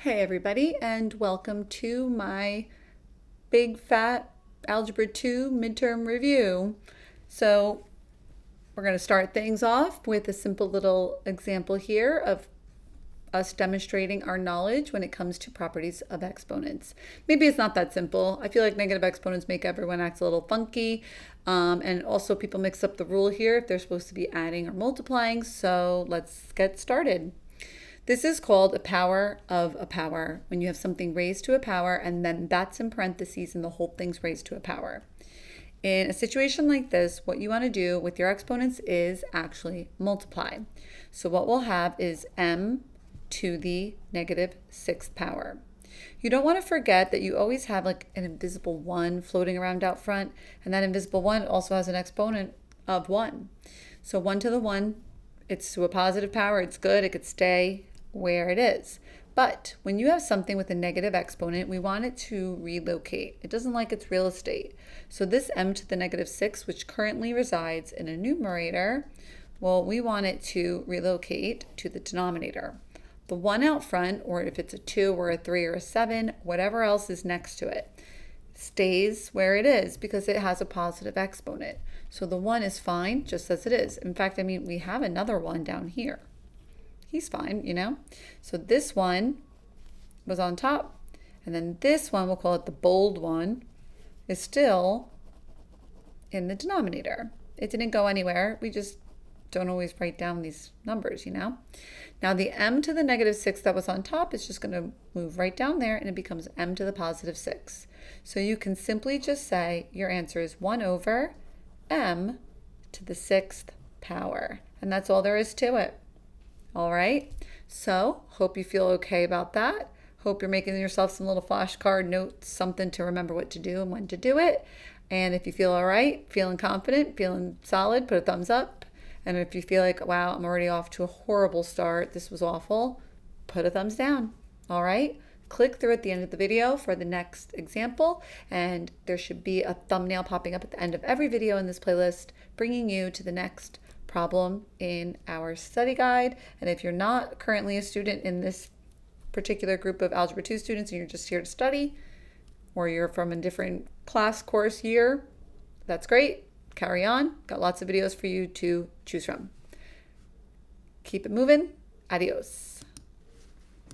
Hey everybody, and welcome to my big fat Algebra 2 midterm review. So we're going to start things off with a simple little example here of us demonstrating our knowledge when it comes to properties of exponents. Maybe it's not that simple. I feel like negative exponents make everyone act a little funky. And also people mix up the rule here if they're supposed to be adding or multiplying. So let's get started. This is called a power of a power, when you have something raised to a power and then that's in parentheses and the whole thing's raised to a power. In a situation like this, what you want to do with your exponents is actually multiply. So what we'll have is m to the negative sixth power. You don't want to forget that you always have like an invisible 1 floating around out front, and that invisible 1 also has an exponent of 1. So 1 to the 1, it's to a positive power, it's good, it could stay where it is. But when you have something with a negative exponent, we want it to relocate. It doesn't like its real estate. So this m to the negative 6, which currently resides in a numerator, well, we want it to relocate to the denominator. The 1 out front, or if it's a 2 or a 3 or a 7, whatever else is next to it, stays where it is because it has a positive exponent. So the 1 is fine just as it is. In fact, we have another 1 down here. He's fine, you know? So this one was on top, and then this one, we'll call it the bold one, is still in the denominator. It didn't go anywhere. We just don't always write down these numbers, you know? Now the m to the negative 6 that was on top is just going to move right down there, and it becomes m to the positive 6. So you can simply just say your answer is 1 over m to the 6th power. And that's all there is to it. All right, so hope you feel okay about that. Hope you're making yourself some little flashcard notes, something to remember what to do and when to do it. And if you feel all right, feeling confident, feeling solid, put a thumbs up. And if you feel like, wow, I'm already off to a horrible start, this was awful, put a thumbs down. All right, click through at the end of the video for the next example. And there should be a thumbnail popping up at the end of every video in this playlist, bringing you to the next problem in our study guide. And if you're not currently a student in this particular group of Algebra 2 students and you're just here to study, or you're from a different class course year, that's great. Carry on. Got lots of videos for you to choose from. Keep it moving. Adios.